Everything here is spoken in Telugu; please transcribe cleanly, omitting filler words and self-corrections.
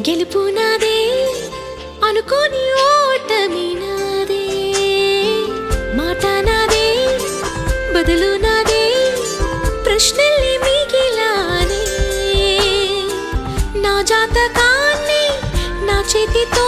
గెలుపు నాదే అనుకోని ఓటమి నాదే మాట నాదే బదులు నాదే ప్రశ్నల్ని మిగిలానే నా జాతకాన్ని నా చేతితో